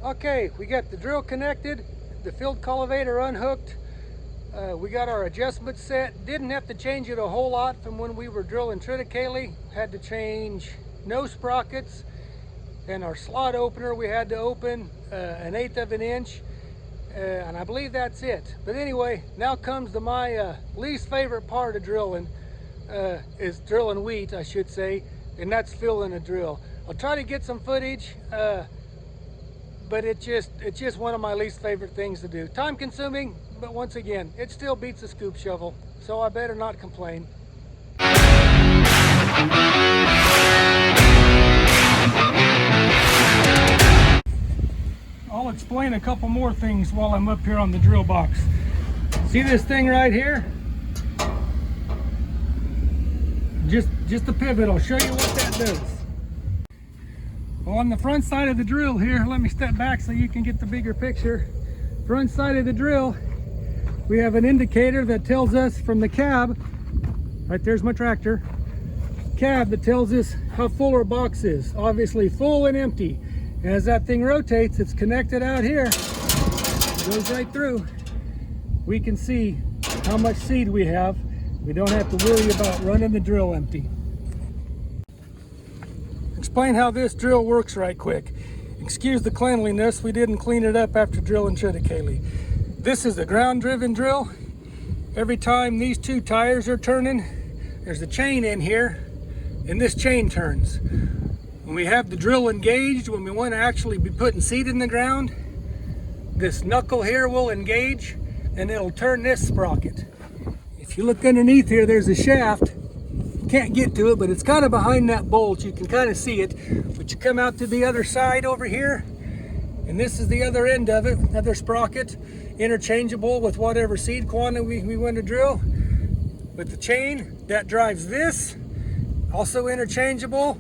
Okay, we got the drill connected, the field cultivator unhooked. We got our adjustment set. Didn't have to change it a whole lot from when we were drilling triticale. Had to change nose sprockets, and our slot opener we had to open 1/8 of an inch, and I believe that's it. But anyway, now comes to my least favorite part of drilling, is drilling wheat, I should say, and that's filling a drill. I'll try to get some footage. But it's just one of my least favorite things to do. Time consuming, but once again, it still beats a scoop shovel, so I better not complain. I'll explain a couple more things while I'm up here on the drill box. See this thing right here? Just a pivot. I'll show you what that does. On the front side of the drill here, let me step back so you can get the bigger picture. Front side of the drill, we have an indicator that tells us from the cab, right there's my tractor, cab that tells us how full our box is. Obviously full and empty. As that thing rotates, it's connected out here, goes right through. We can see how much seed we have. We don't have to worry about running the drill empty. Explain how this drill works right quick. Excuse the cleanliness, we didn't clean it up after drilling triticale. This is a ground driven drill. Every time these two tires are turning, there's a chain in here, and this chain turns. When we have the drill engaged, when we want to actually be putting seed in the ground, this knuckle here will engage and it'll turn this sprocket. If you look underneath here, there's a shaft. Can't get to it, but it's kind of behind that bolt. You can kind of see it, but you come out to the other side over here, and this is the other end of it, another sprocket, interchangeable with whatever seed quantity we want to drill. With the chain that drives this, also interchangeable.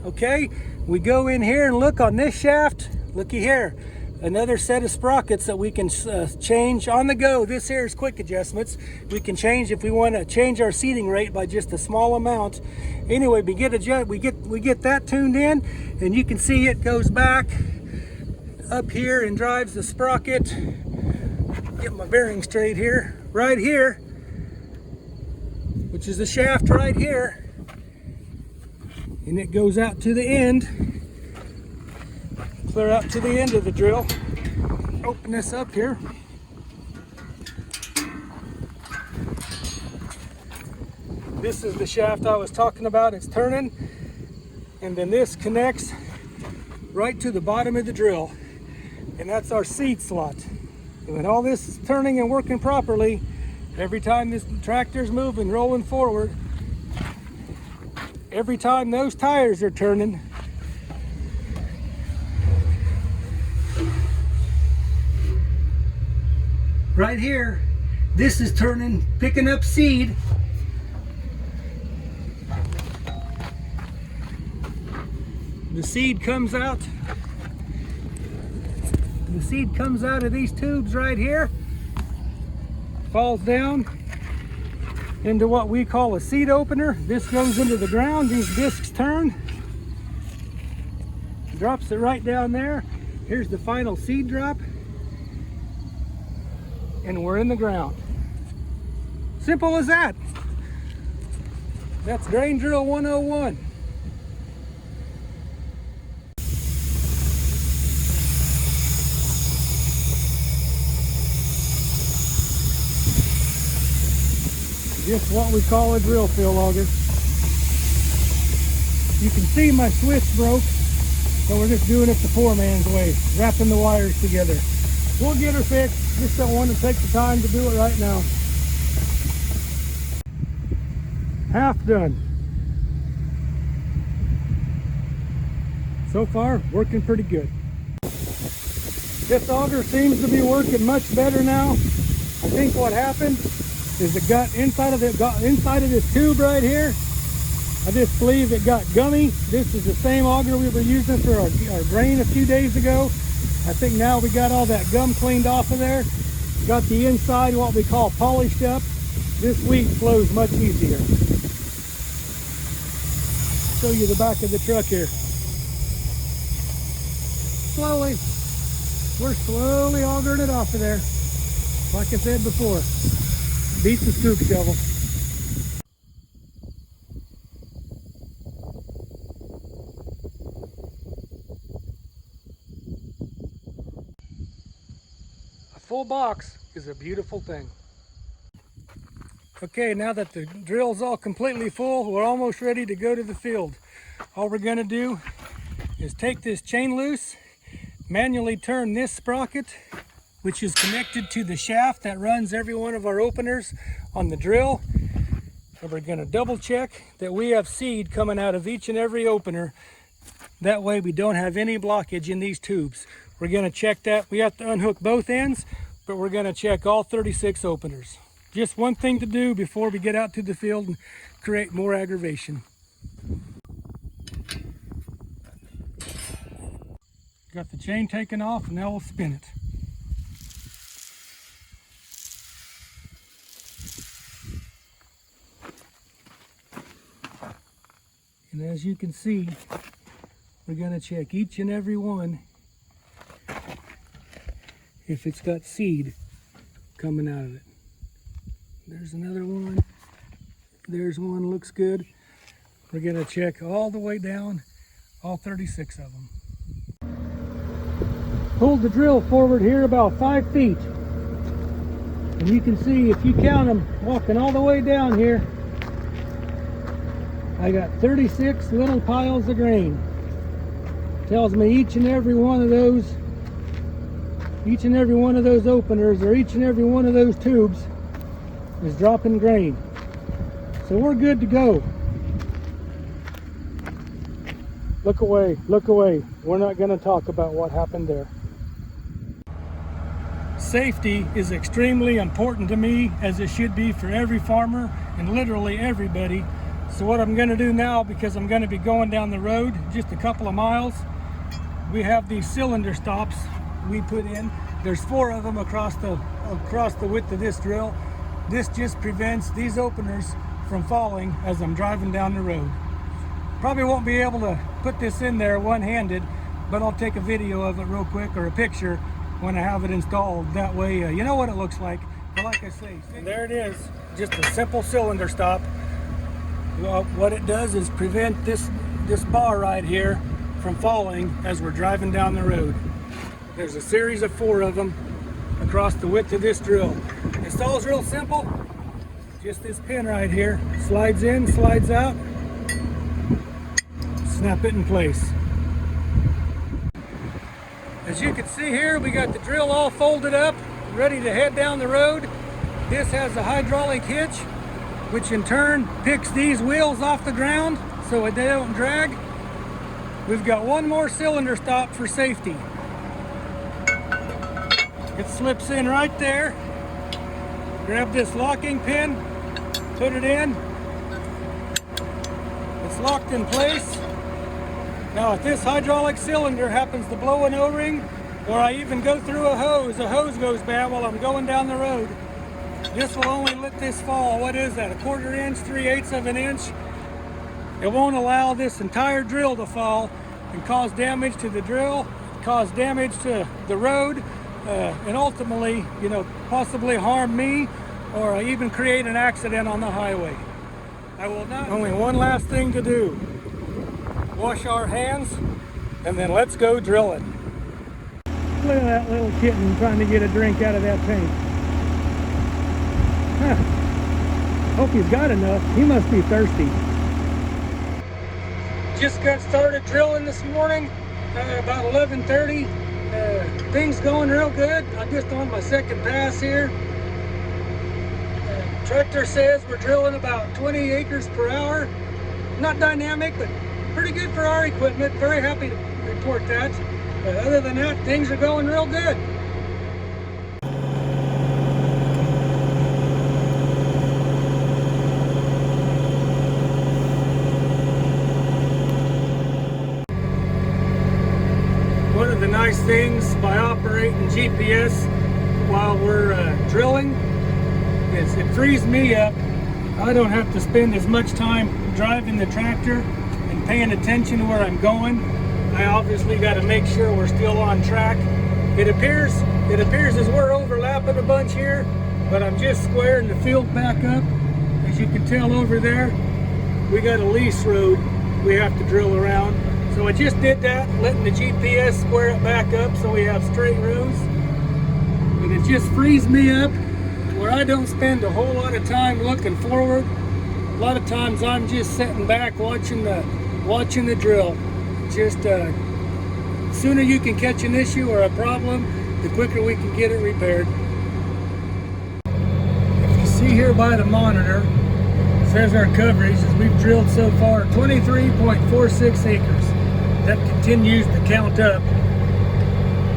Okay, we go in here and look on this shaft. Looky here, another set of sprockets that we can change on the go. This here is quick adjustments. We can change if we want to change our seeding rate by just a small amount. Anyway, we get that tuned in, and you can see it goes back up here and drives the sprocket. Get my bearing straight here, right here, which is the shaft right here, and it goes out to the end. Clear out to the end of the drill. Open this up here. This is the shaft I was talking about. It's turning, and then this connects right to the bottom of the drill, and that's our seed slot. And when all this is turning and working properly, every time this tractor's moving, rolling forward, every time those tires are turning, right here, this is turning, picking up seed. The seed comes out. The seed comes out of these tubes right here, falls down into what we call a seed opener. This goes into the ground, these discs turn, drops it right down there. Here's the final seed drop, and we're in the ground. Simple as that. That's Grain Drill 101. Just what we call a drill fill auger. You can see my switch broke, so we're just doing it the poor man's way, wrapping the wires together. We'll get her fixed, just don't want to take the time to do it right now. Half done. So far, working pretty good. This auger seems to be working much better now. I think what happened is it got inside of this tube right here. I just believe it got gummy. This is the same auger we were using for our grain a few days ago. I think now we got all that gum cleaned off of there. Got the inside, what we call, polished up. This wheat flows much easier. Show you the back of the truck here. Slowly, We're slowly augering it off of there. Like I said before, beats the scoop shovel. A full box is a beautiful thing. Okay, now that the drill's all completely full, we're almost ready to go to the field. All we're gonna do is take this chain loose, manually turn this sprocket, which is connected to the shaft that runs every one of our openers on the drill. And we're gonna double check that we have seed coming out of each and every opener. That way we don't have any blockage in these tubes. We're gonna check that. We have to unhook both ends, but we're gonna check all 36 openers. Just one thing to do before we get out to the field and create more aggravation. Got the chain taken off, and now we'll spin it. And as you can see, we're going to check each and every one if it's got seed coming out of it. There's another one. There's one, looks good. We're going to check all the way down, all 36 of them. Hold the drill forward here about 5 feet. And you can see, if you count them walking all the way down here, I got 36 little piles of grain. Tells me each and every one of those openers, or each and every one of those tubes is dropping grain. So we're good to go. Look away, look away. We're not going to talk about what happened there. Safety is extremely important to me, as it should be for every farmer and literally everybody. So what I'm going to do now, because I'm going to be going down the road just a couple of miles, we have these cylinder stops we put in. There's 4 of them across the width of this drill. This just prevents these openers from falling as I'm driving down the road. Probably won't be able to put this in there one-handed, but I'll take a video of it real quick, or a picture, when I have it installed. That way you know what it looks like. But like I say, there it is, just a simple cylinder stop. Well, what it does is prevent this bar right here from falling as we're driving down the road. There's a series of 4 of them across the width of this drill. Installs real simple. Just this pin right here, slides in, slides out, snap it in place. As you can see here, we got the drill all folded up, ready to head down the road. This has a hydraulic hitch, which in turn picks these wheels off the ground so they don't drag. We've got one more cylinder stop for safety. It slips in right there. Grab this locking pin, put it in. It's locked in place. Now if this hydraulic cylinder happens to blow an O-ring, or I even go through a hose goes bad while I'm going down the road, this will only let this fall. What is that, a 1/4 inch, 3/8 of an inch? It won't allow this entire drill to fall and cause damage to the drill, cause damage to the road, and ultimately, possibly harm me, or even create an accident on the highway. I will not. Only one last thing to do. Wash our hands, and then let's go drilling. Look at that little kitten trying to get a drink out of that tank. Huh. Hope he's got enough. He must be thirsty. Just got started drilling this morning, about 11:30. Things going real good. I'm just on my second pass here. Tractor says we're drilling about 20 acres per hour. Not dynamic, but pretty good for our equipment. Very happy to report that. Other than that, things are going real good. One of the nice things by operating GPS while we're drilling is it frees me up. I don't have to spend as much time driving the tractor and paying attention to where I'm going. I obviously got to make sure we're still on track, It appears as we're overlapping a bunch here, but I'm just squaring the field back up. As you can tell over there, we got a lease road we have to drill around. So I just did that, letting the GPS square it back up so we have straight rows. And it just frees me up where I don't spend a whole lot of time looking forward. A lot of times I'm just sitting back watching the drill. Just sooner you can catch an issue or a problem, the quicker we can get it repaired. If you see here by the monitor, it says our coverage as we've drilled so far 23.46 acres. That continues to count up.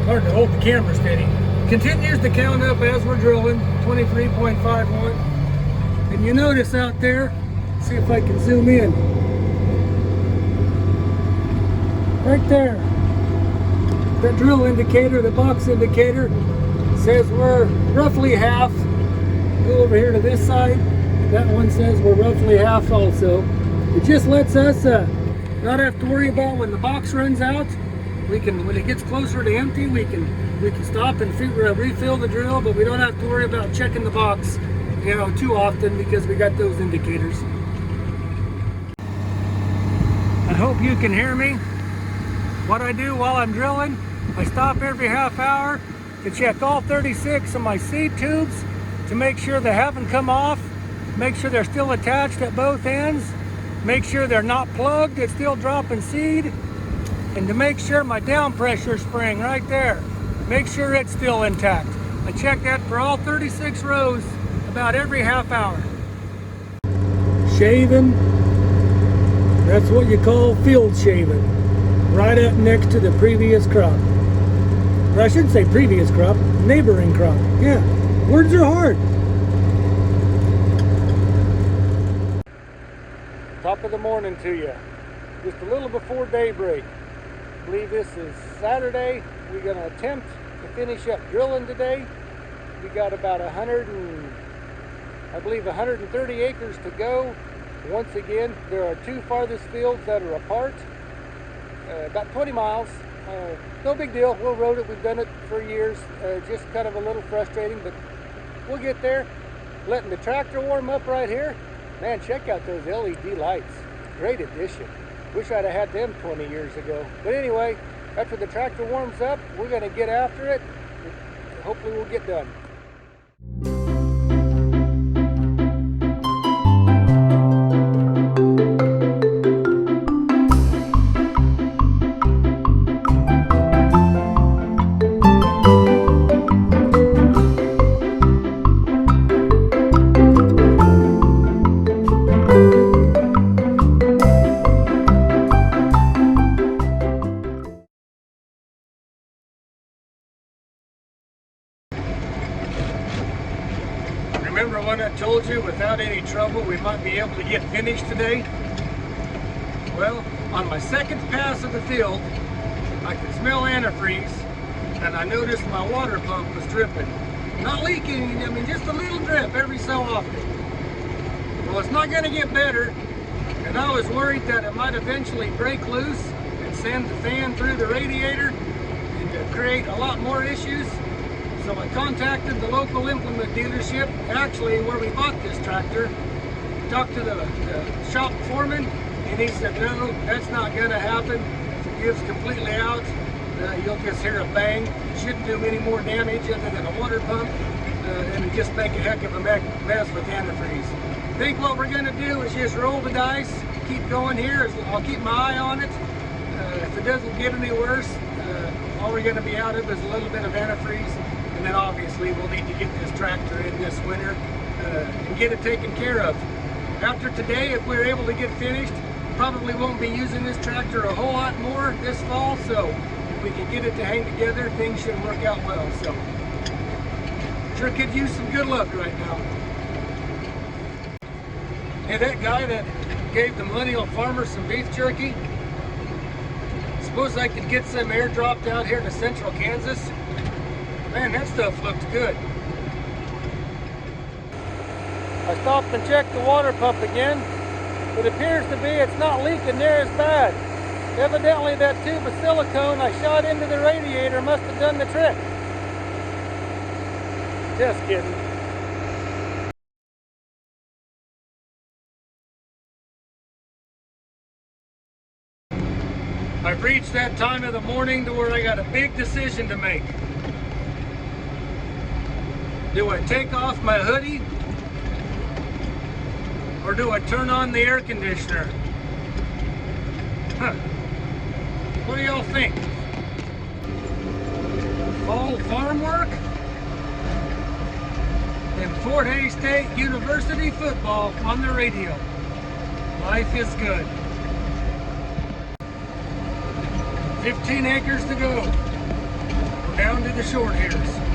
Hard to hold the camera steady. Continues to count up as we're drilling, 23.51. And you notice out there, see if I can zoom in. Right there, that drill indicator, the box indicator, says we're roughly half. Go over here to this side. That one says we're roughly half also. It just lets us not have to worry about when the box runs out. We can, when it gets closer to empty, we can stop and refill the drill, but we don't have to worry about checking the box, you know, too often because we got those indicators. I hope you can hear me. What I do while I'm drilling, I stop every half hour to check all 36 of my seed tubes to make sure they haven't come off, make sure they're still attached at both ends, make sure they're not plugged, it's still dropping seed, and to make sure my down pressure spring right there, make sure it's still intact. I check that for all 36 rows about every half hour. Shaving, that's what you call field shaving. Right up next to the previous crop. Or I shouldn't say previous crop, neighboring crop. Yeah, words are hard. Top of the morning to you. Just a little before daybreak. I believe this is Saturday. We're going to attempt to finish up drilling today. We got about 130 acres to go. Once again, there are two farthest fields that are apart. About 20 miles. No big deal. We'll road it. We've done it for years. Just kind of a little frustrating, but we'll get there. Letting the tractor warm up right here. Man, check out those LED lights. Great addition. Wish I'd have had them 20 years ago. But anyway, after the tractor warms up, we're going to get after it. Hopefully we'll get done. Remember when I told you without any trouble we might be able to get finished today? Well, on my second pass of the field, I could smell antifreeze, and I noticed my water pump was dripping. Not leaking, I mean just a little drip every so often. Well, it's not going to get better, and I was worried that it might eventually break loose and send the fan through the radiator and create a lot more issues. So I contacted the local implement dealership, actually where we bought this tractor, talked to the shop foreman, and he said, no, that's not going to happen. If it gives completely out, you'll just hear a bang. Shouldn't do any more damage other than a water pump, and just make a heck of a mess with antifreeze. I think what we're going to do is just roll the dice, keep going here. I'll keep my eye on it. If it doesn't get any worse, all we're going to be out of is a little bit of antifreeze. And then obviously we'll need to get this tractor in this winter and get it taken care of. After today, if we're able to get finished, probably won't be using this tractor a whole lot more this fall, so if we can get it to hang together, things should work out well. So sure could use some good luck right now. Hey, that guy that gave the millennial farmer some beef jerky, suppose I could get some airdropped out here to central Kansas. Man, that stuff looks good. I stopped and checked the water pump again. It appears to be it's not leaking near as bad. Evidently that tube of silicone I shot into the radiator must have done the trick. Just kidding. I've reached that time of the morning to where I got a big decision to make. Do I take off my hoodie? Or do I turn on the air conditioner? Huh. What do y'all think? Fall farm work? And Fort Hays State University football on the radio. Life is good. 15 acres to go. We're down to the short hairs.